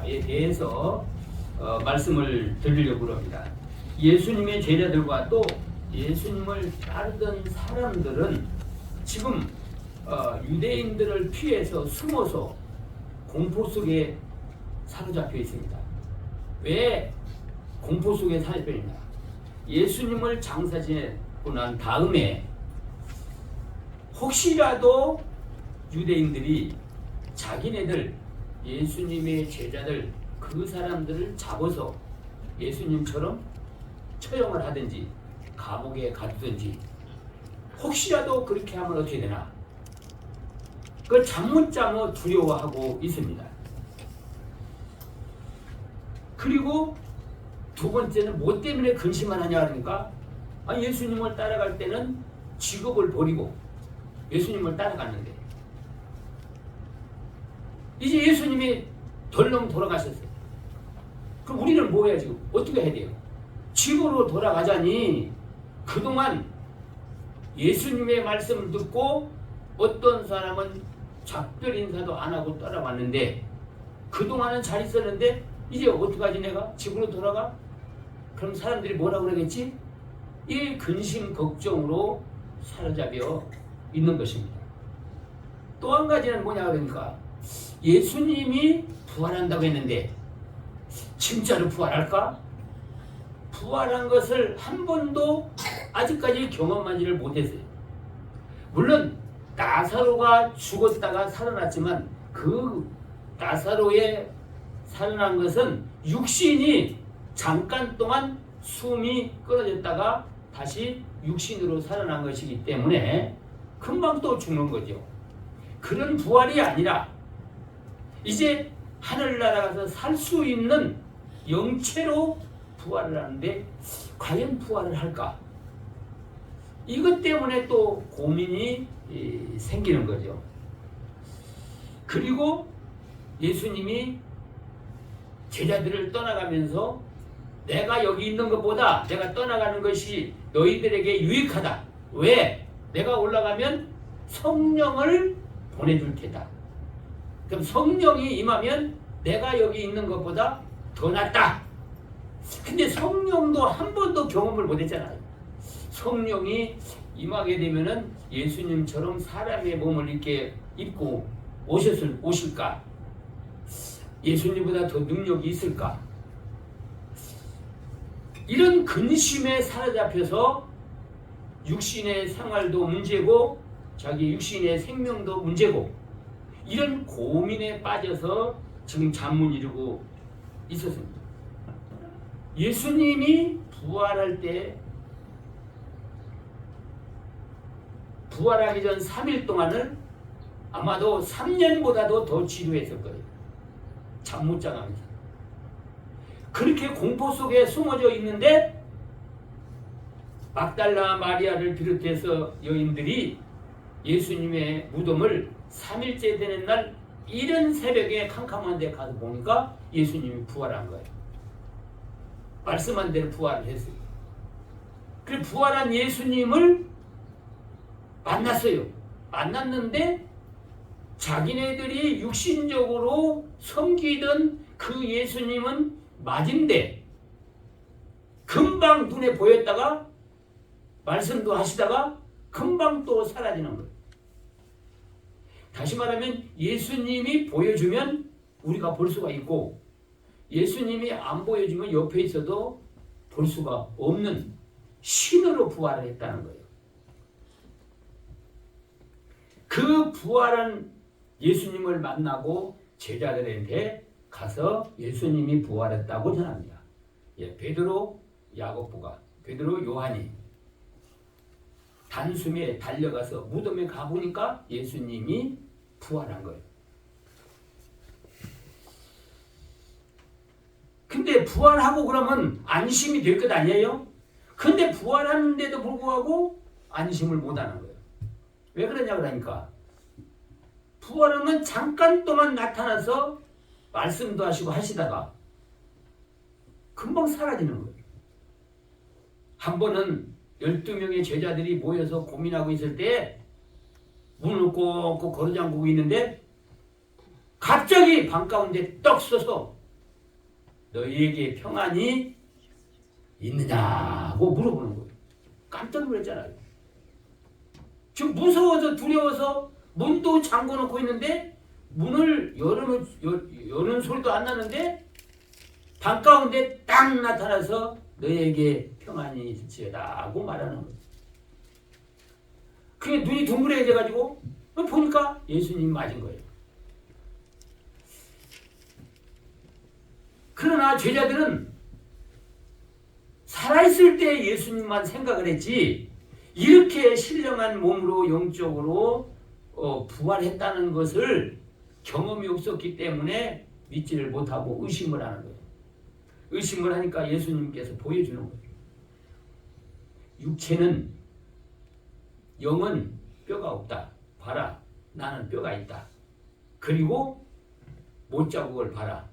있는가에 대해서 말씀을 드리려고 합니다. 예수님의 제자들과 또 예수님을 따르던 사람들은 지금 유대인들을 피해서 숨어서 공포 속에 사로잡혀 있습니다. 왜 공포 속에 사로잡혀 있냐? 예수님을 장사 지내고 난 다음에 혹시라도 유대인들이 자기네들 예수님의 제자들 그 사람들을 잡아서 예수님처럼 처형을 하든지 감옥에 가두든지 혹시라도 그렇게 하면 어떻게 되나? 그걸 잠못 두려워하고 있습니다. 그리고 두 번째는 뭐 때문에 근심을 하냐 그러니까 예수님을 따라갈 때는 직업을 버리고 예수님을 따라갔는데 이제 예수님이 덜렁 돌아가셨어요. 그럼 우리는 뭐 해야 지금? 어떻게 해야 돼요? 집으로 돌아가자니 그동안 예수님의 말씀을 듣고 어떤 사람은 작별 인사도 안 하고 따라왔는데 그동안은 잘 있었는데 이제 어떡하지 내가? 집으로 돌아가? 그럼 사람들이 뭐라고 그러겠지? 이 근심 걱정으로 사로잡혀 있는 것입니다. 또 한 가지는 뭐냐 그러니까 예수님이 부활한다고 했는데 진짜로 부활할까? 부활한 것을 한 번도 아직까지 경험하지를 못했어요. 물론 나사로가 죽었다가 살아났지만 그 나사로의 살아난 것은 육신이 잠깐 동안 숨이 끊어졌다가 다시 육신으로 살아난 것이기 때문에 금방 또 죽는 거죠. 그런 부활이 아니라 이제 하늘나라 가서 살 수 있는 영체로 부활을 하는데 과연 부활을 할까? 이것 때문에 또 고민이 생기는 거죠. 그리고 예수님이 제자들을 떠나가면서 내가 여기 있는 것보다 내가 떠나가는 것이 너희들에게 유익하다. 왜? 내가 올라가면 성령을 보내줄 테다. 그럼 성령이 임하면 내가 여기 있는 것보다 더 낫다. 근데 성령도 한 번도 경험을 못했잖아요. 성령이 임하게 되면은 예수님처럼 사람의 몸을 이렇게 입고 오실까? 예수님보다 더 능력이 있을까? 이런 근심에 사로잡혀서 육신의 생활도 문제고 자기 육신의 생명도 문제고 이런 고민에 빠져서 지금 잠못 이루고 있었습니다. 예수님이 부활할 때 부활하기 전 3일 동안을 아마도 3년보다도 더 지루했을 거예요. 잠 못 자가면서. 그렇게 공포 속에 숨어져 있는데 막달라 마리아를 비롯해서 여인들이 예수님의 무덤을 3일째 되는 날 이른 새벽에 캄캄한 데 가서 보니까 예수님이 부활한 거예요. 말씀한 대로 부활을 했어요. 그 부활한 예수님을 만났어요. 만났는데 자기네들이 육신적으로 섬기던 그 예수님은 맞은데 금방 눈에 보였다가 말씀도 하시다가 금방 또 사라지는 거예요. 다시 말하면 예수님이 보여주면 우리가 볼 수가 있고 예수님이 안 보여주면 옆에 있어도 볼 수가 없는 신으로 부활을 했다는 거예요. 그 부활한 예수님을 만나고 제자들한테 가서 예수님이 부활했다고 전합니다. 베드로, 야고보가 베드로, 요한이 단숨에 달려가서 무덤에 가보니까 예수님이 부활한 거예요. 근데 부활하고 그러면 안심이 될 것 아니에요? 근데 부활하는데도 불구하고 안심을 못하는 거예요. 왜 그러냐 그러니까 부활하면 잠깐 동안 나타나서 말씀도 하시고 하시다가 금방 사라지는 거예요. 한 번은 12명의 제자들이 모여서 고민하고 있을 때 문을 꼭 걸어 잠그고 있는데 갑자기 방 가운데 떡 서서 너희에게 평안이 있느냐고 물어보는 거예요. 깜짝 놀랐잖아요. 지금 무서워서 두려워서 문도 잠궈놓고 있는데 문을 여는 소리도 안 나는데 방 가운데 딱 나타나서 너희에게 평안이 있을지어다 하고 말하는 거예요. 그게 눈이 둥그레져가지고 보니까 예수님 맞은 거예요. 그러나 제자들은 살아있을 때 예수님만 생각을 했지 이렇게 신령한 몸으로 영적으로 부활했다는 것을 경험이 없었기 때문에 믿지를 못하고 의심을 하는 거예요. 의심을 하니까 예수님께서 보여주는 거예요. 육체는 영은 뼈가 없다. 봐라. 나는 뼈가 있다. 그리고 못자국을 봐라.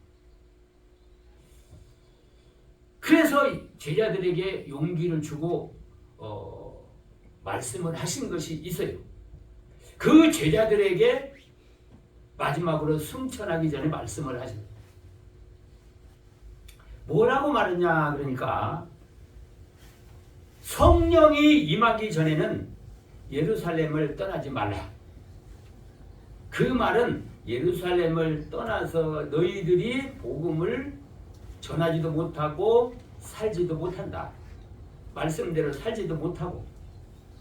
그래서 제자들에게 용기를 주고 말씀을 하신 것이 있어요. 그 제자들에게 마지막으로 승천하기 전에 말씀을 하십니다. 뭐라고 말했냐 그러니까 성령이 임하기 전에는 예루살렘을 떠나지 말라. 그 말은 예루살렘을 떠나서 너희들이 복음을 전하지도 못하고 살지도 못한다. 말씀대로 살지도 못하고.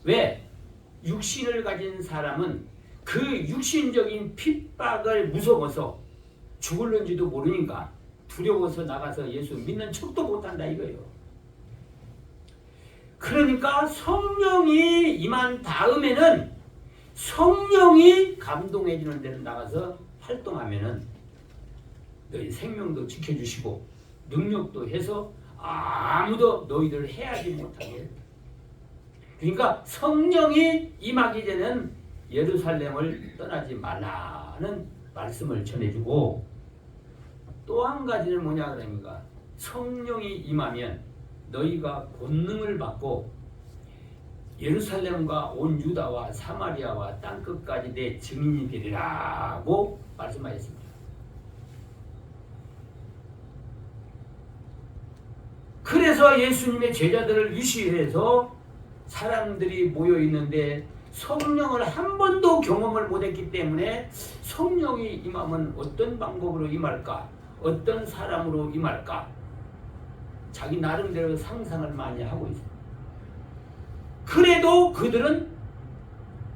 왜? 육신을 가진 사람은 그 육신적인 핍박을 무서워서 죽을는지도 모르니까 두려워서 나가서 예수 믿는 척도 못한다 이거예요. 그러니까 성령이 임한 다음에는 성령이 감동해 주는 데를 나가서 활동하면은 너희 생명도 지켜주시고 능력도 해서 아무도 너희들을 해하지 못하게. 그러니까 성령이 임하기 전에는 예루살렘을 떠나지 말라는 말씀을 전해주고 또 한 가지는 뭐냐 그러니까 성령이 임하면 너희가 권능을 받고 예루살렘과 온 유다와 사마리아와 땅끝까지 내 증인이 되리라고 말씀하셨습니다. 그래서 예수님의 제자들을 위시해서 사람들이 모여 있는데 성령을 한 번도 경험을 못했기 때문에 성령이 임하면 어떤 방법으로 임할까? 어떤 사람으로 임할까? 자기 나름대로 상상을 많이 하고 있어요. 그래도 그들은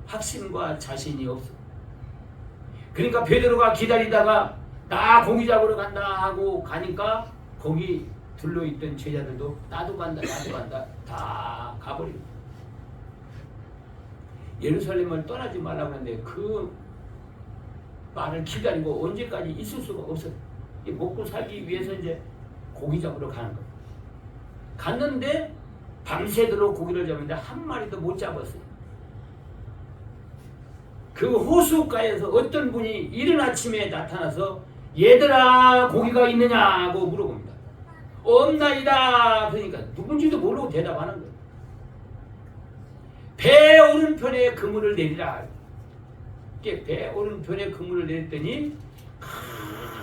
확신과 자신이 없어. 그러니까 베드로가 기다리다가 나 고기 잡으러 간다 하고 가니까 거기 둘러있던 제자들도 나도 간다 다 가버리고 예루살렘을 떠나지 말라고 하는데 그 말을 기다리고 언제까지 있을 수가 없어요. 먹고 살기 위해서 이제 고기 잡으러 가는 거예요. 갔는데 밤새도록 고기를 잡는데 한 마리도 못 잡았어요. 그 호숫가에서 어떤 분이 이른 아침에 나타나서 얘들아 고기가 있느냐고 물어봅니다. 없나이다. 그러니까 누군지도 모르고 대답하는 거예요. 배 오른편에 그물을 내리라. 배 오른편에 그물을 내렸더니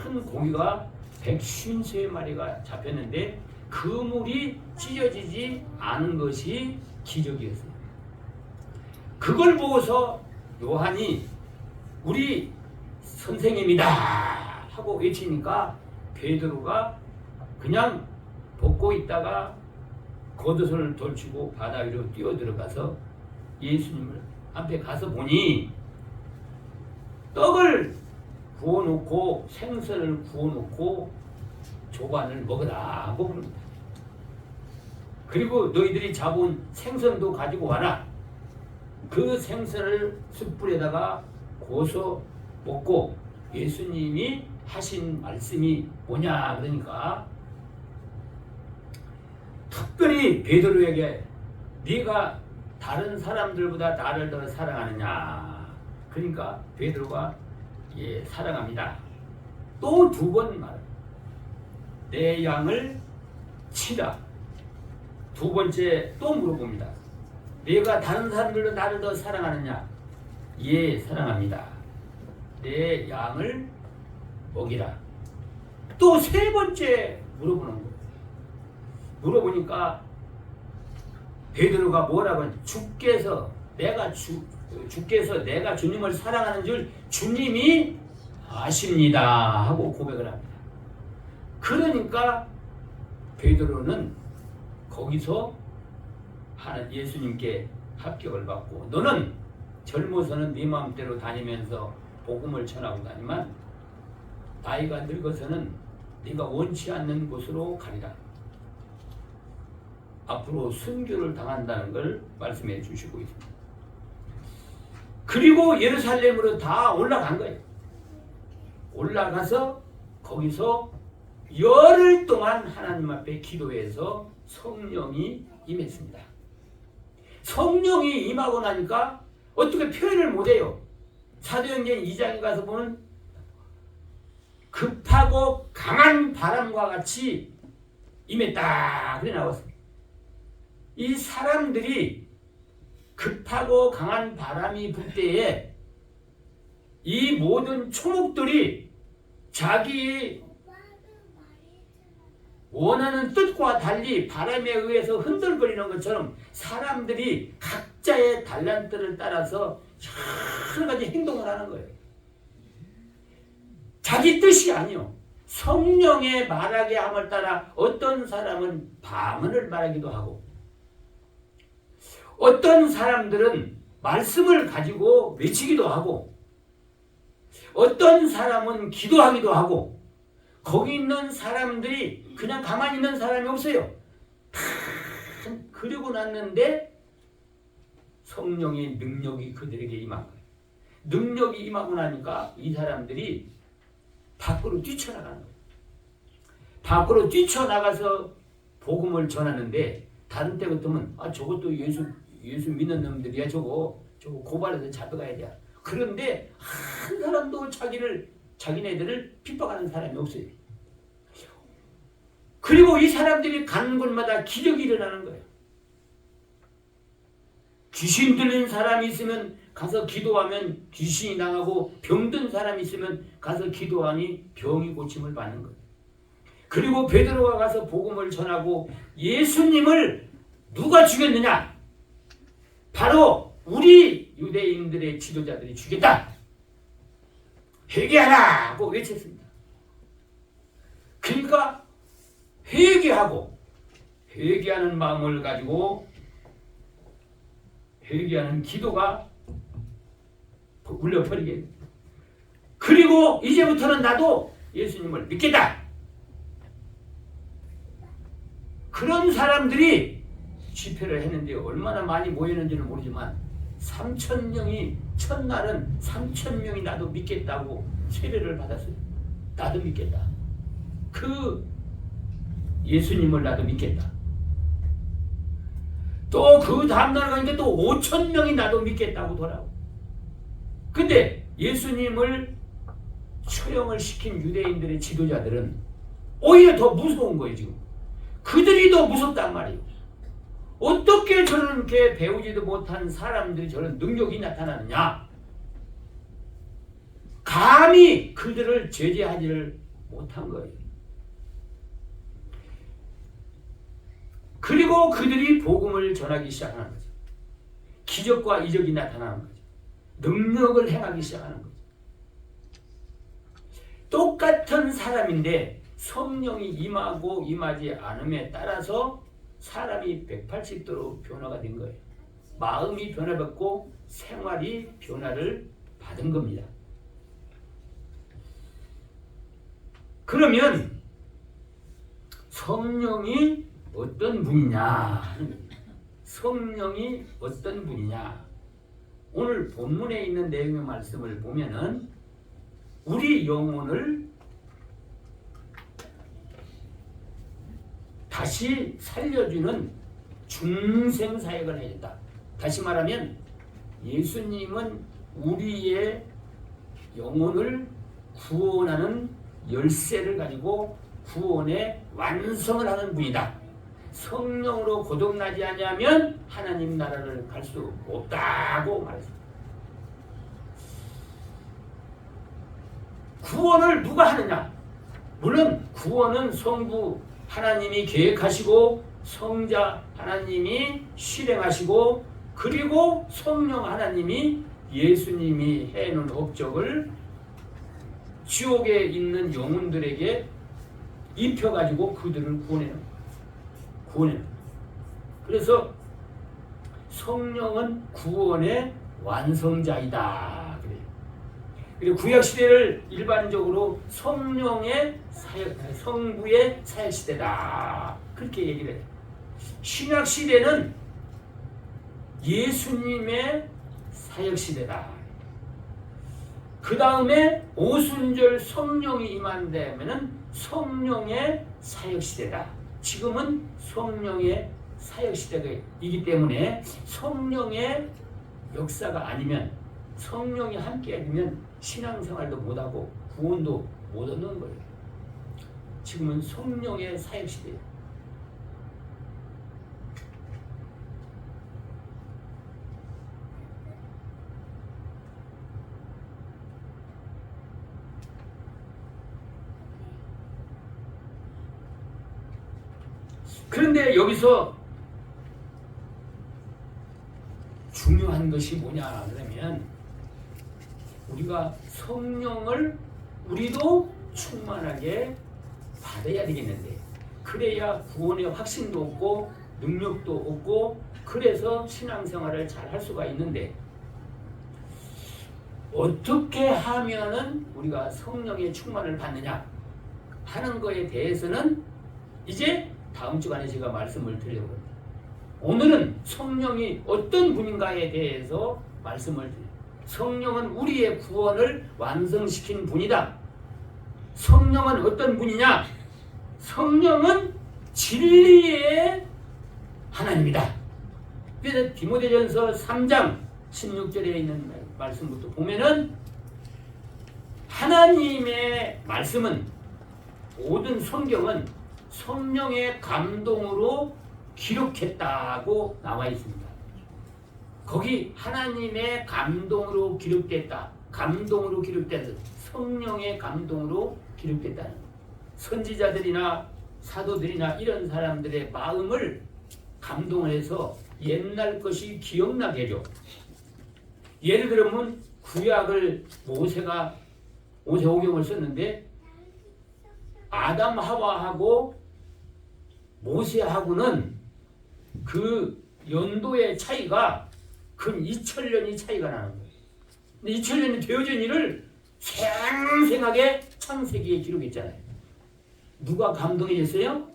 큰 고기가 153마리가 잡혔는데 그물이 찢어지지 않은 것이 기적이었어요. 그걸 보고서 요한이 우리 선생님이다 하고 외치니까 베드로가 그냥 벗고 있다가 겉옷을 돌치고 바다 위로 뛰어들어가서 예수님을 앞에 가서 보니 떡을 구워놓고 생선을 구워놓고 조반을 먹으라 하고 부릅니다. 그리고 너희들이 잡은 생선도 가지고 와라. 그 생선을 숯불에다가 구워서 먹고 예수님이 하신 말씀이 뭐냐 그러니까 특별히 베드로에게 네가 다른 사람들보다 나를 더 사랑하느냐. 그러니까 베드로가 예 사랑합니다. 또 두 번 말합니다. 내 양을 치라. 두 번째 또 물어봅니다. 내가 다른 사람들보다 나를 더 사랑하느냐. 예 사랑합니다. 내 양을 먹이라. 또 세 번째 물어보는 거예요. 물어보니까 베드로가 뭐라고 하냐? 주께서 내가 주님을 사랑하는 줄 주님이 아십니다 하고 고백을 합니다. 그러니까 베드로는 거기서 예수님께 합격을 받고, 너는 젊어서는 네 마음대로 다니면서 복음을 전하고 다니만 나이가 늙어서는 네가 원치 않는 곳으로 가리라. 앞으로 순교를 당한다는 걸 말씀해 주시고 있습니다. 그리고 예루살렘으로 다 올라간 거예요. 올라가서 거기서 열흘 동안 하나님 앞에 기도해서 성령이 임했습니다. 성령이 임하고 나니까 어떻게 표현을 못해요. 사도행전 2장에 가서 보면 급하고 강한 바람과 같이 임했다 그래 나왔습니다. 이 사람들이 급하고 강한 바람이 불 때에 이 모든 초목들이 자기 원하는 뜻과 달리 바람에 의해서 흔들거리는 것처럼 사람들이 각자의 달란트를 따라서 여러 가지 행동을 하는 거예요. 자기 뜻이 아니요. 성령의 말하게 함을 따라 어떤 사람은 방언을 말하기도 하고, 어떤 사람들은 말씀을 가지고 외치기도 하고, 어떤 사람은 기도하기도 하고, 거기 있는 사람들이 그냥 가만히 있는 사람이 없어요. 다 그러고 났는데 성령의 능력이 그들에게 임한 거예요. 능력이 임하고 나니까 이 사람들이 밖으로 뛰쳐나가는 거예요. 밖으로 뛰쳐나가서 복음을 전하는데, 다른 때 같으면 저것도 예수 믿는 놈들이야. 저거 고발해서 잡혀가야 돼. 그런데 한 사람도 자기네들을 핍박하는 사람이 없어요. 그리고 이 사람들이 가는 곳마다 기적이 일어나는 거예요. 귀신 들린 사람이 있으면 가서 기도하면 귀신이 나가고, 병든 사람이 있으면 가서 기도하니 병이 고침을 받는 거예요. 그리고 베드로가 가서 복음을 전하고, 예수님을 누가 죽였느냐? 바로 우리 유대인들의 지도자들이 죽였다. 회개하라! 고 외쳤습니다. 그러니까 회개하고, 회개하는 마음을 가지고 회개하는 기도가 울려버리게. 그리고 이제부터는 나도 예수님을 믿겠다. 그런 사람들이 집회를 했는데 얼마나 많이 모였는지는 모르지만 3,000명이 첫날은 3,000명이 나도 믿겠다고 세례를 받았어요. 나도 믿겠다. 그 예수님을 나도 믿겠다. 또 그 다음날 가니까 또 5,000명이 나도 믿겠다고 돌아오고. 근데 예수님을 처형을 시킨 유대인들의 지도자들은 오히려 더 무서운 거예요. 지금 그들이 더 무섭단 말이에요. 어떻게 저렇게 배우지도 못한 사람들이 저런 능력이 나타나느냐? 감히 그들을 제재하지를 못한 거예요. 그리고 그들이 복음을 전하기 시작하는 거죠. 기적과 이적이 나타나는 거죠. 능력을 행하기 시작하는 거죠. 똑같은 사람인데 성령이 임하고 임하지 않음에 따라서 사람이 180도로 변화가 된 거예요. 마음이 변화받고 생활이 변화를 받은 겁니다. 그러면 성령이 어떤 분이냐? 성령이 어떤 분이냐? 오늘 본문에 있는 내용의 말씀을 보면은 우리 영혼을 다시 살려주는 중생사역을 해야 된다. 다시 말하면 예수님은 우리의 영혼을 구원하는 열쇠를 가지고 구원의 완성을 하는 분이다. 성령으로 거듭나지 아니하면 하나님 나라를 갈 수 없다고 말했습니다. 구원을 누가 하느냐? 물론 구원은 성부 하나님이 계획하시고 성자 하나님이 실행하시고 그리고 성령 하나님이 예수님이 해놓은 업적을 지옥에 있는 영혼들에게 입혀가지고 그들을 구원해요. 그래서 성령은 구원의 완성자이다. 그래요. 그리고 구약 시대를 일반적으로 성령의 사역, 성부의 사역 시대다. 그렇게 얘기를 해요. 신약 시대는 예수님의 사역 시대다. 그 다음에 오순절 성령이 임한다면은 성령의 사역 시대다. 지금은 성령의 사역 시대이기 때문에 성령의 역사가 아니면 성령이 함께 아니면 신앙생활도 못하고 구원도 못 얻는 거예요. 지금은 성령의 사역 시대예요. 그런데 여기서 중요한 것이 뭐냐 그러면 우리가 성령을 우리도 충만하게 받아야 되겠는데 그래야 구원의 확신도 없고 능력도 없고 그래서 신앙생활을 잘 할 수가 있는데 어떻게 하면은 우리가 성령의 충만을 받느냐 하는 거에 대해서는 이제 다음 주간에 제가 말씀을 드리려고 합니다. 오늘은 성령이 어떤 분인가에 대해서 말씀을 드립니다. 성령은 우리의 구원을 완성시킨 분이다. 성령은 어떤 분이냐? 성령은 진리의 하나님이다. 그래서 디모데전서 3장 16절에 있는 말씀부터 보면은 하나님의 말씀은 모든 성경은 성령의 감동으로 기록했다고 나와 있습니다. 거기 하나님의 감동으로 기록됐다. 감동으로 기록된 성령의 감동으로 기록됐다는 선지자들이나 사도들이나 이런 사람들의 마음을 감동을 해서 옛날 것이 기억나게 해줘. 예를 들면 구약을 모세오경을 썼는데 아담 하와하고 모세하고는 그 연도의 차이가 근 2000년이 차이가 나는 거예요. 근데 2000년이 되어진 일을 생생하게 창세기에 기록했잖아요. 누가 감동해졌어요?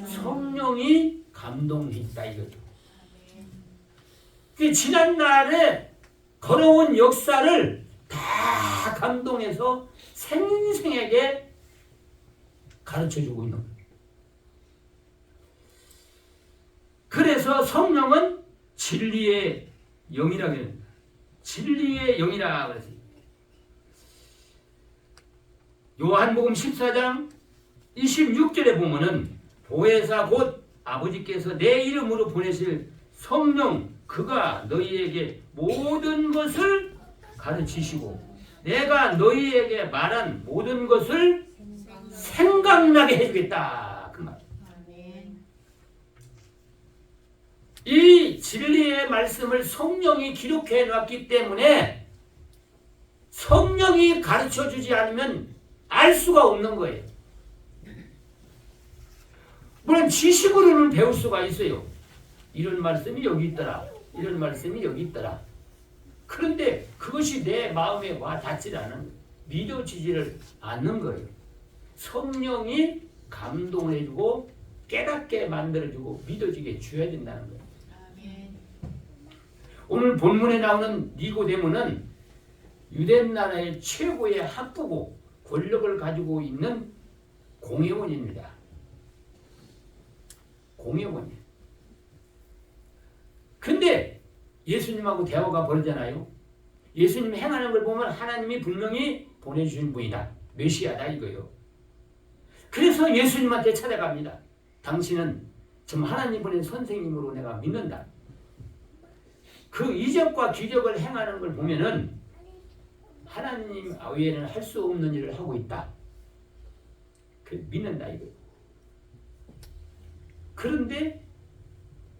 성령이 감동했다 이거죠. 그 지난날에 걸어온 역사를 다 감동해서 생생하게 가르쳐주고 있는 거예요. 그래서 성령은 진리의 영이라고 합니다. 진리의 영이라고 그랬어요. 요한복음 14장 26절에 보면은 보혜사 곧 아버지께서 내 이름으로 보내실 성령 그가 너희에게 모든 것을 가르치시고 내가 너희에게 말한 모든 것을 생각나게 해주겠다. 그 말. 이 진리의 말씀을 성령이 기록해 놨기 때문에 성령이 가르쳐 주지 않으면 알 수가 없는 거예요. 물론 지식으로는 배울 수가 있어요. 이런 말씀이 여기 있더라. 이런 말씀이 여기 있더라. 그런데 그것이 내 마음에 와 닿지 않은 믿어지지를 않는 거예요. 성령이 감동을 해주고 깨닫게 만들어주고 믿어지게 줘야 된다는 거예요. 오늘 본문에 나오는 니고데모는 유대 나라의 최고의 학부고 권력을 가지고 있는 공회원입니다. 공회원이에요. 근데 예수님하고 대화가 벌어지잖아요. 예수님 행하는 걸 보면 하나님이 분명히 보내주신 분이다. 메시아다 이거요. 그래서 예수님한테 찾아갑니다. 당신은 정말 하나님 보낸 선생님으로 내가 믿는다. 그 이적과 기적을 행하는 걸 보면은 하나님 외에는 할 수 없는 일을 하고 있다. 믿는다 이거. 그런데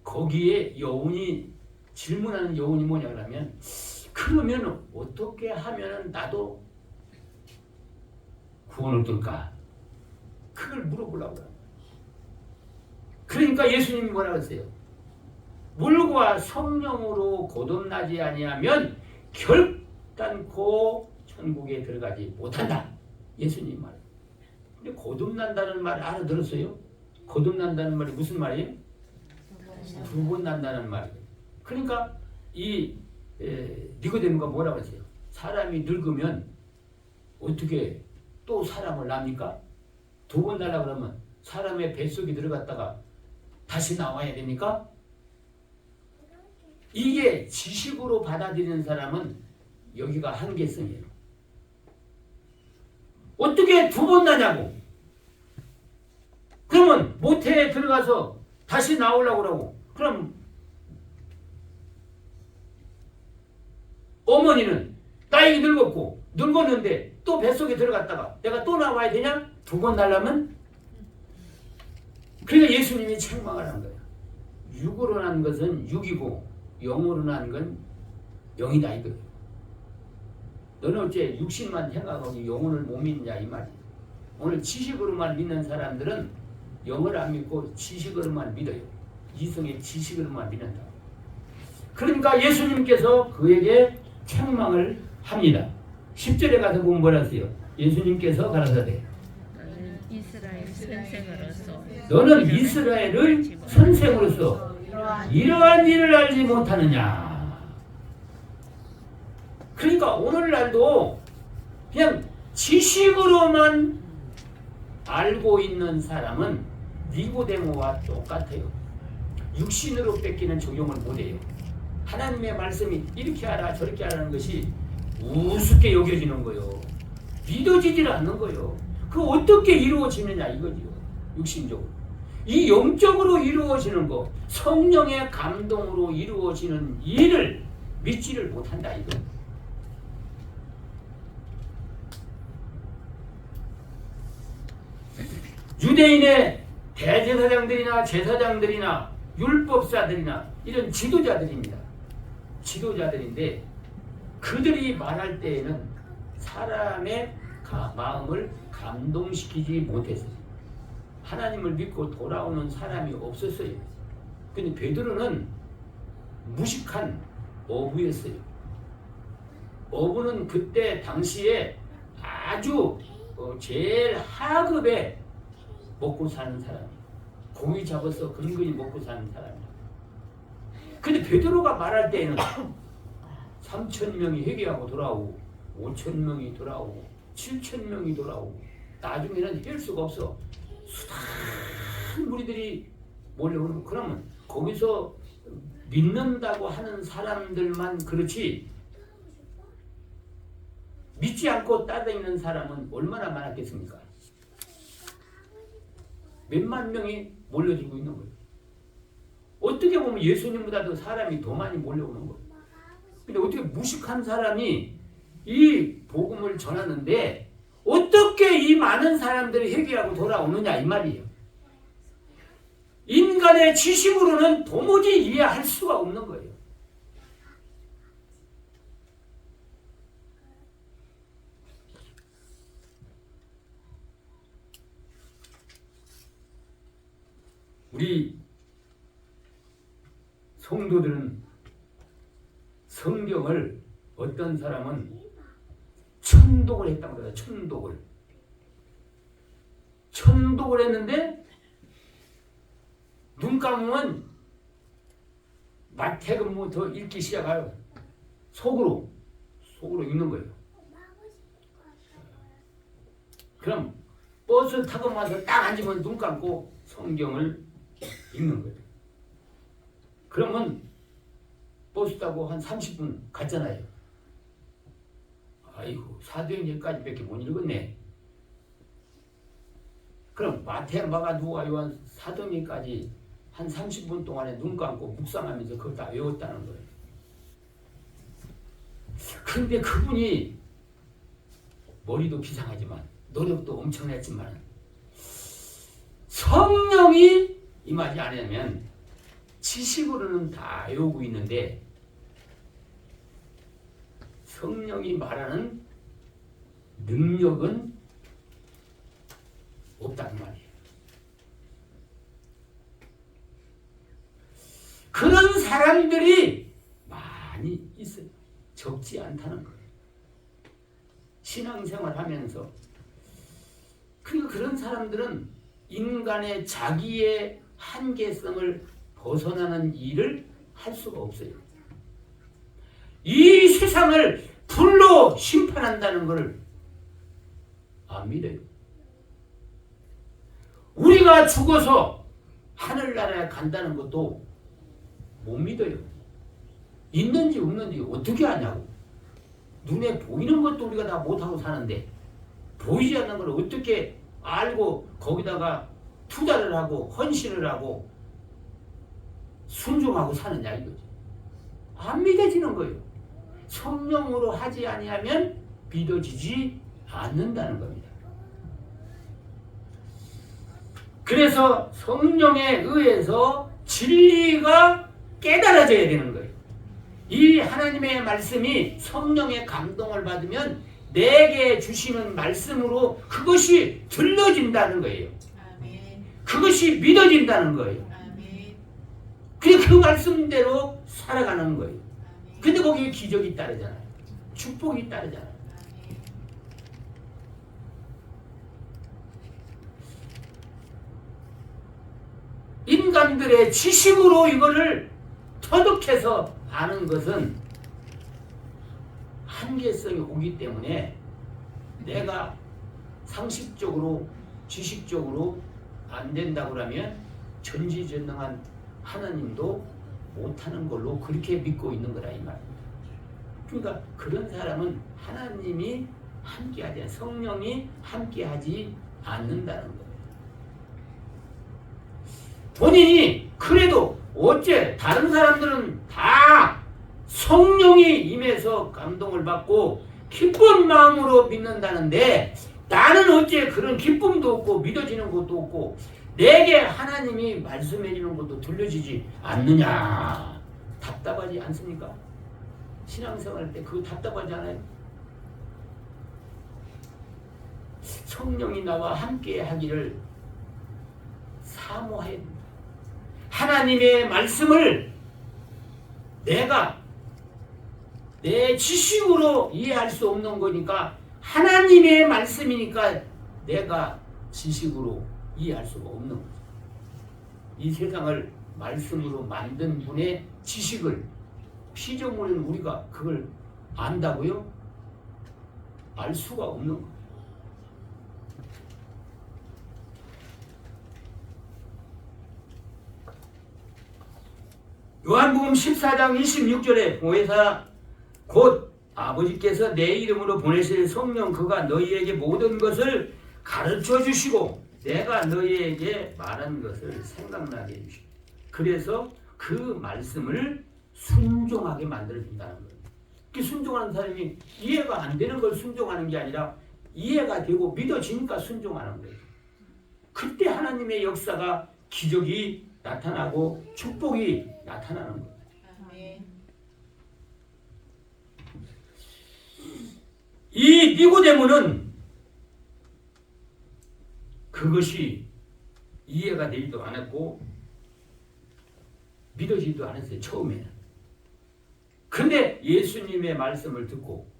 거기에 여운이 질문하는 여운이 뭐냐 그러면 그러면 어떻게 하면 나도 구원을 얻을까? 그걸 물어보려고 해요. 그러니까 예수님이 뭐라고 했어요? 물과 성령으로 거듭나지 아니하면 결단코 천국에 들어가지 못한다. 예수님 말. 근데 거듭난다는 말 알아들었어요? 거듭난다는 말이 무슨 말이에요? 두 번 난다는 말이에요. 그러니까 이 니고데모가 뭐라고 했어요? 사람이 늙으면 어떻게 또 사람을 납니까? 두 번 날라 그러면 사람의 뱃속에 들어갔다가 다시 나와야 됩니까? 이게 지식으로 받아들이는 사람은 여기가 한계성이에요. 어떻게 두 번 나냐고. 그러면 모태에 들어가서 다시 나오려고 그러고 그럼 어머니는 나이 늙었는데 또 뱃속에 들어갔다가 내가 또 나와야 되냐? 두 번 날라면? 그러니까 예수님이 책망을 한 거예요. 육으로 난 것은 육이고 영으로 난 건 영이다 이거예요. 너는 어째 육신만 생각하고 영혼을 못 믿냐 이 말이에요. 오늘 지식으로만 믿는 사람들은 영을 안 믿고 지식으로만 믿어요. 이성의 지식으로만 믿는다. 그러니까 예수님께서 그에게 책망을 합니다. 10절에 가서 보면 뭐라 했어요? 예수님께서 가라사대 너는 이스라엘의 선생으로서 이러한 일을 알지 못하느냐. 그러니까 오늘날도 그냥 지식으로만 알고 있는 사람은 니고데모와 똑같아요. 육신으로 뺏기는 적용을 못해요. 하나님의 말씀이 이렇게 하라 저렇게 하라는 것이 우습게 여겨지는 거예요. 믿어지질 않는 거예요. 그 어떻게 이루어지느냐 이거지요. 육신적으로. 이 영적으로 이루어지는 거, 성령의 감동으로 이루어지는 일을 믿지를 못한다 이거. 유대인의 대제사장들이나 제사장들이나 율법사들이나 이런 지도자들입니다. 지도자들인데 그들이 말할 때에는 사람의 마음을 감동시키지 못했어요. 하나님을 믿고 돌아오는 사람이 없었어요. 근데 베드로는 무식한 어부였어요. 어부는 그때 당시에 아주 제일 하급에 먹고 사는 사람이에요. 고기 잡아서 근근히 먹고 사는 사람이에요. 근데 베드로가 말할 때에는 3,000명이 회개하고 돌아오고 5,000명이 돌아오고 7,000명이 돌아오고 나중에는 뗄 수가 없어. 수많은 무리들이 몰려오는. 그러면 거기서 믿는다고 하는 사람들만 그렇지 믿지 않고 따라다니는 사람은 얼마나 많았겠습니까? 몇만 명이 몰려들고 있는 거예요. 어떻게 보면 예수님보다도 사람이 더 많이 몰려오는 거예요. 근데 어떻게 무식한 사람이 이 복음을 전하는데 어떻게 이 많은 사람들이 회개하고 돌아오느냐 이 말이에요. 인간의 지식으로는 도무지 이해할 수가 없는 거예요. 우리 성도들은 성경을 어떤 사람은 천독을 했다고 그래요. 천독을 했는데 눈 감으면 마태복음부터 읽기 시작해요. 속으로 읽는 거예요. 그럼 버스 타고 와서 딱 앉으면 눈 감고 성경을 읽는 거예요. 그러면 버스 타고 한 30분 갔잖아요. 아이고 사도행전까지밖에 못 읽었네. 그럼 마태, 마가, 누가, 요한, 사도행전까지 한 30분 동안에 눈 감고 묵상하면서 그걸 다 외웠다는 거예요. 그런데 그분이 머리도 비상하지만 노력도 엄청났지만 성령이 임하지 않으면 지식으로는 다 외우고 있는데 성령이 말하는 능력은 없다는 말이에요. 그런 사람들이 많이 있어요. 적지 않다는 거예요. 신앙생활 하면서. 그러니까 그런 사람들은 인간의 자기의 한계성을 벗어나는 일을 할 수가 없어요. 이 세상을 불로 심판한다는 것을 안 믿어요. 우리가 죽어서 하늘나라에 간다는 것도 못 믿어요. 있는지 없는지 어떻게 아냐고. 눈에 보이는 것도 우리가 다 못하고 사는데 보이지 않는 걸 어떻게 알고 거기다가 투자를 하고 헌신을 하고 순종하고 사느냐 이거지. 안 믿어지는 거예요. 성령으로 하지 아니하면 믿어지지 않는다는 겁니다. 그래서 성령에 의해서 진리가 깨달아져야 되는 거예요. 이 하나님의 말씀이 성령의 감동을 받으면 내게 주시는 말씀으로 그것이 들려진다는 거예요. 그것이 믿어진다는 거예요. 그 말씀대로 살아가는 거예요. 근데 거기에 기적이 따르잖아요. 축복이 따르잖아요. 인간들의 지식으로 이거를 터득해서 아는 것은 한계성이 오기 때문에 내가 상식적으로 지식적으로 안 된다고 하면 전지전능한 하나님도 못하는 걸로 그렇게 믿고 있는 거라 이 말입니다. 그러니까 그런 사람은 하나님이 함께하지 성령이 함께하지 않는다는 거예요. 본인이 그래도 어째 다른 사람들은 다 성령이 임해서 감동을 받고 기쁜 마음으로 믿는다는데 나는 어째 그런 기쁨도 없고 믿어지는 것도 없고 내게 하나님이 말씀해 주는 것도 들려지지 않느냐. 답답하지 않습니까? 신앙생활 때 그거 답답하지 않아요? 성령이 나와 함께 하기를 사모해야 됩니다. 하나님의 말씀을 내가 내 지식으로 이해할 수 없는 거니까 하나님의 말씀이니까 내가 지식으로 이해할 수가 없는 거죠. 이 세상을 말씀으로 만든 분의 지식을 피조물인 우리가 그걸 안다고요? 알 수가 없는 거예요. 요한복음 14장 26절에 보혜사 곧 아버지께서 내 이름으로 보내실 성령 그가 너희에게 모든 것을 가르쳐 주시고 내가 너희에게 말한 것을 생각나게 해주시고 그래서 그 말씀을 순종하게 만들어준다는 거예요. 그 순종하는 사람이 이해가 안 되는 걸 순종하는 게 아니라 이해가 되고 믿어지니까 순종하는 거예요. 그때 하나님의 역사가 기적이 나타나고 축복이 나타나는 거예요. 이 니고데모는 그것이 이해가 되지도 않았고 믿어지지도 않았어요. 처음에는. 근데 예수님의 말씀을 듣고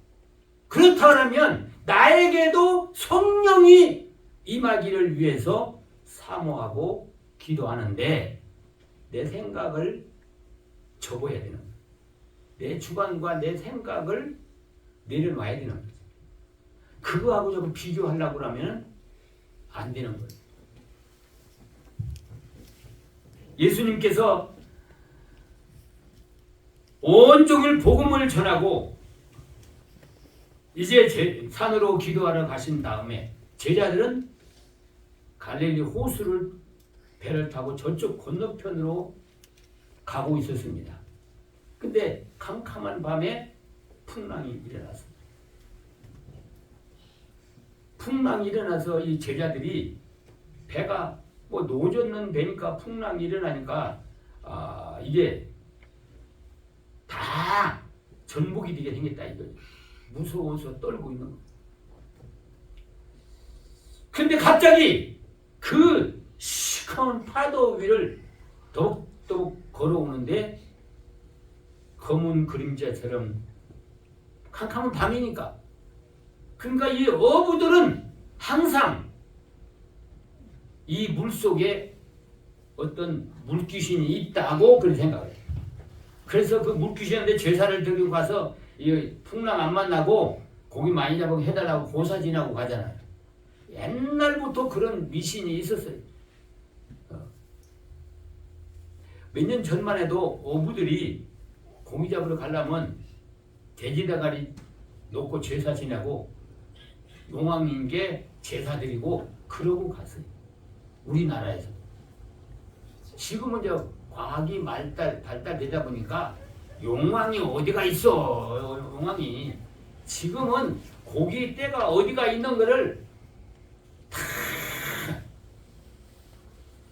그렇다면 나에게도 성령이 임하기를 위해서 사모하고 기도하는데 내 생각을 접어야 되는 거예요. 내 주관과 내 생각을 내려놔야 되는 거죠. 그거하고 조금 비교하려고 하면 안 되는 거예요. 예수님께서 온종일 복음을 전하고 이제 산으로 기도하러 가신 다음에 제자들은 갈릴리 호수를 배를 타고 저쪽 건너편으로 가고 있었습니다. 근데 캄캄한 밤에 풍랑이 일어났습니다. 풍랑이 일어나서 이 제자들이 배가 뭐 노젓는 배니까 풍랑이 일어나니까 이게 다 전복이 되게 생겼다 이거지. 무서워서 떨고 있는 거. 근데 갑자기 그 시커먼 파도 위를 더욱더욱 걸어오는데 검은 그림자처럼 캄캄한 밤이니까. 그러니까 이 어부들은 항상 이 물속에 어떤 물귀신이 있다고 그렇게 생각을 해요. 그래서 그 물귀신한테 제사를 드리고 가서 이 풍랑 안 만나고 고기 많이 잡고 해달라고 고사 지나고 가잖아요. 옛날부터 그런 미신이 있었어요. 몇 년 전만 해도 어부들이 고기 잡으러 가려면 돼지다가리 놓고 제사 지내고 용왕님께 제사 드리고 그러고 갔어요. 우리나라에서. 지금은 이제 과학이 발달되다 보니까 용왕이 어디가 있어. 용왕이. 지금은 고기 떼가 어디가 있는 거를 다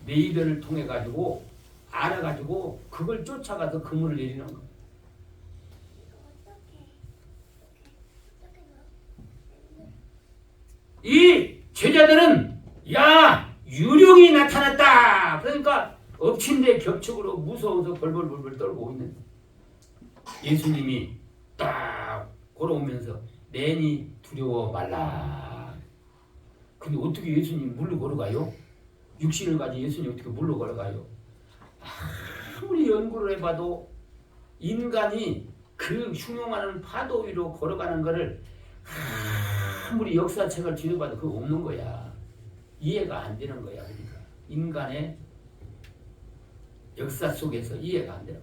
레이더를 통해 가지고 알아가지고 그걸 쫓아가서 그물을 내리는 거. 이 제자들은 야 유령이 나타났다. 그러니까 엎친 데 격축으로 무서워서 벌벌벌벌 떨고 있는 예수님이 딱 걸어오면서 내니 두려워 말라. 근데 어떻게 예수님 물로 걸어가요? 육신을 가진 예수님 어떻게 물로 걸어가요? 아무리 연구를 해봐도 인간이 그 흉흉하는 파도 위로 걸어가는 것을 아무리 역사책을 뒤져봐도 그거 없는 거야. 이해가 안 되는 거야. 그러니까 인간의 역사 속에서 이해가 안 돼요.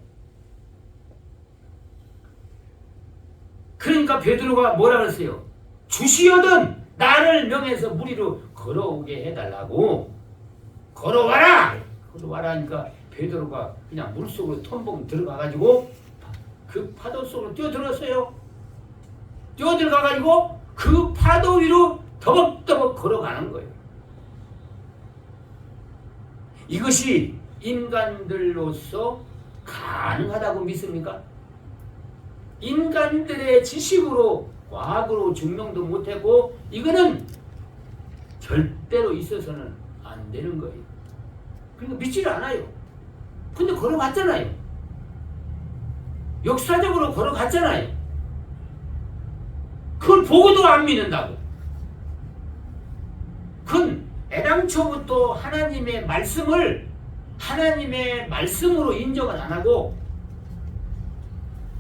그러니까 베드로가 뭐라 그랬어요? 주시어든 나를 명해서 물 위로 걸어오게 해달라고. 걸어와라! 걸어와라 하니까 베드로가 그냥 물속으로 텀벙 들어가가지고 그 파도 속으로 뛰어들었어요. 뛰어들어가가지고 그 파도 위로 더벅더벅 걸어가는 거예요. 이것이 인간들로서 가능하다고 믿습니까? 인간들의 지식으로 과학으로 증명도 못하고 이거는 절대로 있어서는 안 되는 거예요. 그러니까 믿지를 않아요. 근데 걸어갔잖아요. 역사적으로 걸어갔잖아요. 그걸 보고도 안 믿는다고. 그건 애당초부터 하나님의 말씀을 하나님의 말씀으로 인정을 안 하고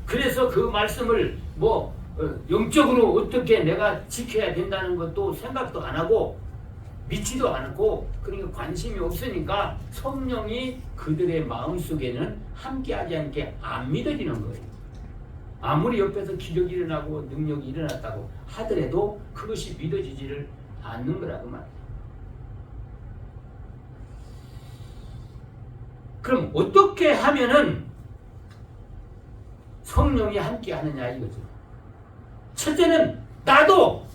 그래서 그 말씀을 영적으로 어떻게 내가 지켜야 된다는 것도 생각도 안 하고 믿지도 않고 그러니까 관심이 없으니까 성령이 그들의 마음속에는 함께하지 않게 안 믿어지는 거예요. 아무리 옆에서 기적이 일어나고 능력이 일어났다고 하더라도 그것이 믿어지지를 않는 거라고 말이에요. 그럼 어떻게 하면은 성령이 함께 하느냐 이거죠. 첫째는 나도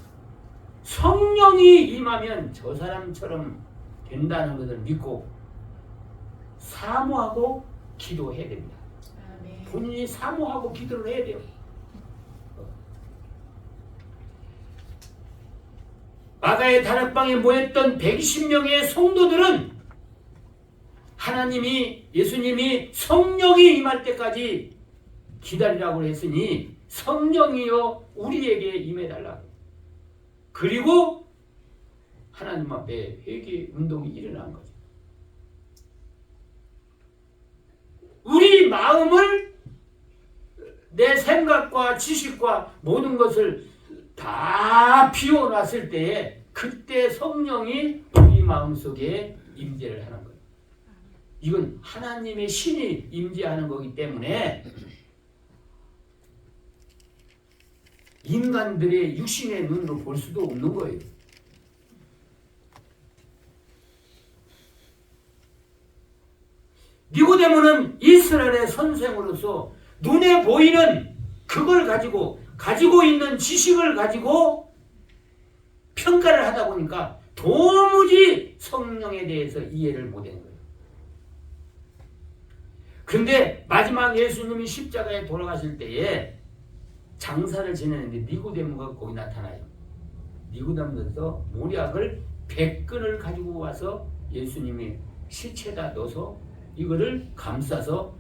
성령이 임하면 저 사람처럼 된다는 것을 믿고 사모하고 기도해야 됩니다. 본인이 사모하고 기도를 해야 돼요. 마가의 다락방에 모였던 120명의 성도들은 하나님이 예수님이 성령이 임할 때까지 기다리라고 했으니 성령이여 우리에게 임해달라고. 그리고 하나님 앞에 회개 운동이 일어난 거죠. 우리 마음을 내 생각과 지식과 모든 것을 다 비워놨을 때에 그때 성령이 우리 마음속에 임재를 하는 거예요. 이건 하나님의 신이 임재하는 거기 때문에 인간들의 육신의 눈으로 볼 수도 없는 거예요. 니고데모는 이스라엘의 선생으로서 눈에 보이는 그걸 가지고 있는 지식을 가지고 평가를 하다 보니까 도무지 성령에 대해서 이해를 못한 거예요. 근데 마지막 예수님이 십자가에 돌아가실 때에 장사를 지내는데 니고데모가 거기 나타나요. 니고데모에서 모략을 100근을 가지고 와서 예수님이 시체에다 넣어서 이거를 감싸서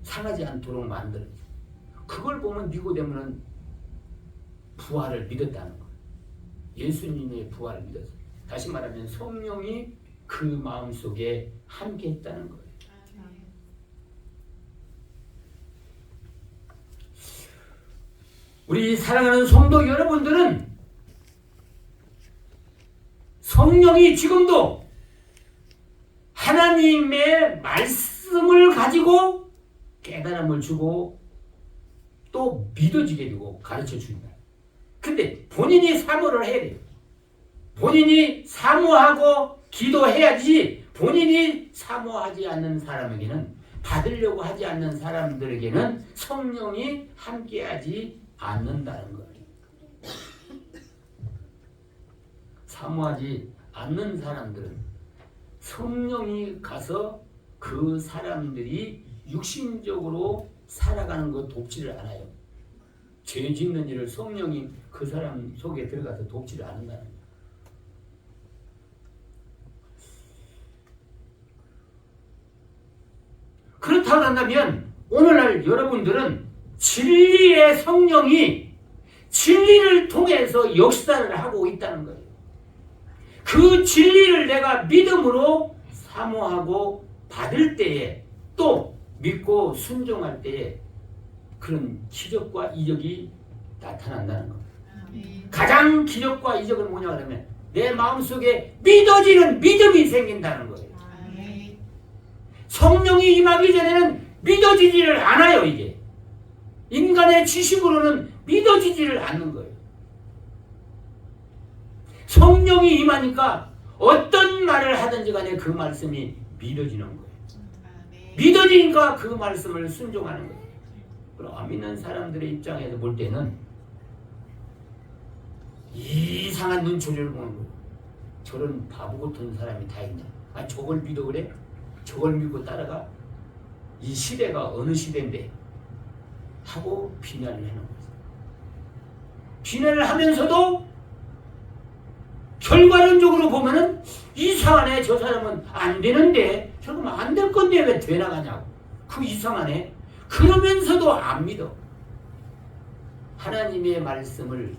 상하지 않도록 만들어요. 그걸 보면 니고데모는 부활을 믿었다는 거예요. 예수님의 부활을 믿었어요. 다시 말하면 성령이 그 마음속에 함께 했다는 거예요. 우리 사랑하는 성도 여러분들은 성령이 지금도 하나님의 말씀을 가지고 깨달음을 주고 또 믿어지게 되고 가르쳐 줍니다. 근데 본인이 사모를 해야 돼요. 본인이 사모하고 기도해야지. 본인이 사모하지 않는 사람에게는, 받으려고 하지 않는 사람들에게는 성령이 함께하지 않는다는 거예요. 사모하지 않는 사람들은 성령이 가서 그 사람들이 육신적으로 살아가는 거 돕지를 않아요. 죄 짓는 일을 성령이 그 사람 속에 들어가서 돕지를 않는다는 거예요. 그렇다고 한다면 오늘날 여러분들은 진리의 성령이 진리를 통해서 역사를 하고 있다는 거예요. 그 진리를 내가 믿음으로 사모하고 받을 때에 또 믿고 순종할 때에 그런 기적과 이적이 나타난다는 겁니다. 가장 기적과 이적은 뭐냐 그러면 내 마음속에 믿어지는 믿음이 생긴다는 거예요. 성령이 임하기 전에는 믿어지지를 않아요. 이게 인간의 지식으로는 믿어지지를 않는 거예요. 성령이 임하니까 어떤 말을 하든지 간에 그 말씀이 믿어지는 거예요. 믿어지니까 그 말씀을 순종하는 거예요. 그럼 안 믿는 사람들의 입장에서 볼 때는 이상한 눈초리를 보는 거예요. 저런 바보 같은 사람이 다 있냐. 아, 저걸 믿어 그래? 저걸 믿고 따라가? 이 시대가 어느 시대인데? 하고 비난을 하는 거죠. 비난을 하면서도 결과론적으로 보면은 이상하네. 저 사람은 안 되는데 결국 안 될 건데 왜 돼 나가냐고. 그 이상하네. 그러면서도 안 믿어. 하나님의 말씀을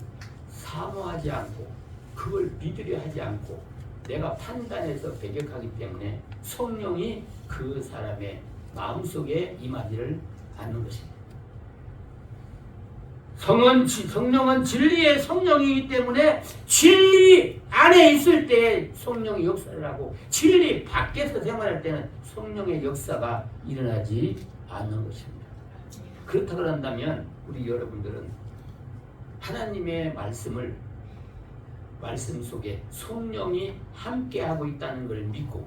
사모하지 않고 그걸 믿으려 하지 않고 내가 판단해서 배격하기 때문에 성령이 그 사람의 마음속에 임하지를 않는 것입니다. 성령은 진리의 성령이기 때문에 진리 안에 있을 때 성령이 역사를 하고 진리 밖에서 생활할 때는 성령의 역사가 일어나지 않는 것입니다. 그렇다고 한다면 우리 여러분들은 하나님의 말씀 속에 성령이 함께하고 있다는 걸 믿고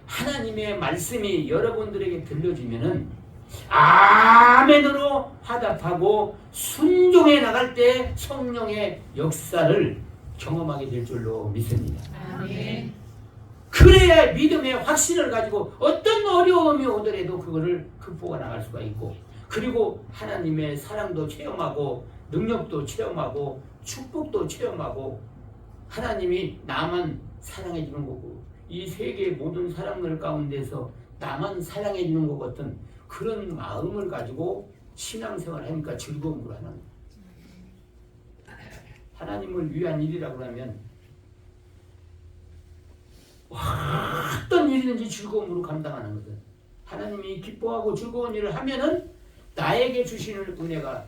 하나님의 말씀이 여러분들에게 들려지면은 아멘으로 화답하고 순종해 나갈 때 성령의 역사를 경험하게 될 줄로 믿습니다. 아멘. 그래야 믿음의 확신을 가지고 어떤 어려움이 오더라도 그거를 극복해 나갈 수가 있고 그리고 하나님의 사랑도 체험하고 능력도 체험하고 축복도 체험하고 하나님이 나만 사랑해 주는 거고 이 세계 모든 사람들 가운데서 나만 사랑해 주는 것 같은 그런 마음을 가지고 신앙생활을 하니까 즐거움으로 하는 거예요. 하나님을 위한 일이라고 하면 어떤 일이든지 즐거움으로 감당하는 거든. 하나님이 기뻐하고 즐거운 일을 하면은 나에게 주시는 은혜가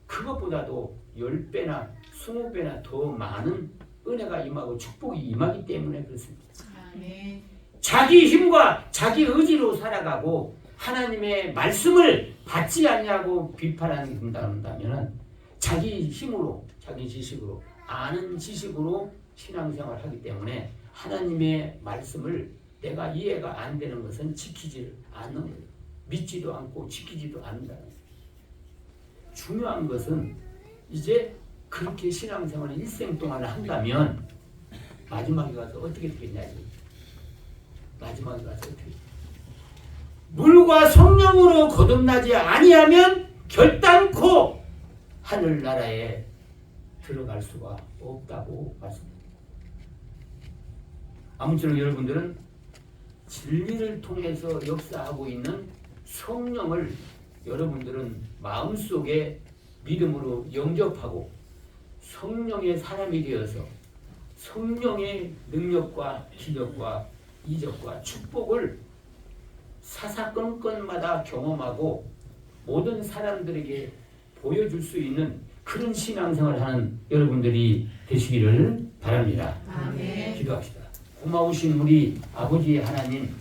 그것보다도 10배나 20배나 더 많은 은혜가 임하고 축복이 임하기 때문에 그렇습니다. 아멘. 자기 힘과 자기 의지로 살아가고 하나님의 말씀을 받지 않냐고 비판한다면 자기 힘으로 자기 지식으로 아는 지식으로 신앙생활을 하기 때문에 하나님의 말씀을 내가 이해가 안 되는 것은 지키지 않는 거예요. 믿지도 않고 지키지도 않는다는 거예요. 중요한 것은 이제 그렇게 신앙생활을 일생 동안 한다면 마지막에 가서 어떻게 되겠냐. 마지막에 가서 어떻게. 물과 성령으로 거듭나지 아니하면 결단코 하늘나라에 들어갈 수가 없다고 말씀합니다. 아무쪼록 여러분들은 진리를 통해서 역사하고 있는 성령을 여러분들은 마음속에 믿음으로 영접하고 성령의 사람이 되어서 성령의 능력과 기적과 이적과 축복을 사사건건마다 경험하고 모든 사람들에게 보여줄 수 있는 그런 신앙생활을 하는 여러분들이 되시기를 바랍니다. 아멘. 기도합시다. 고마우신 우리 아버지 하나님,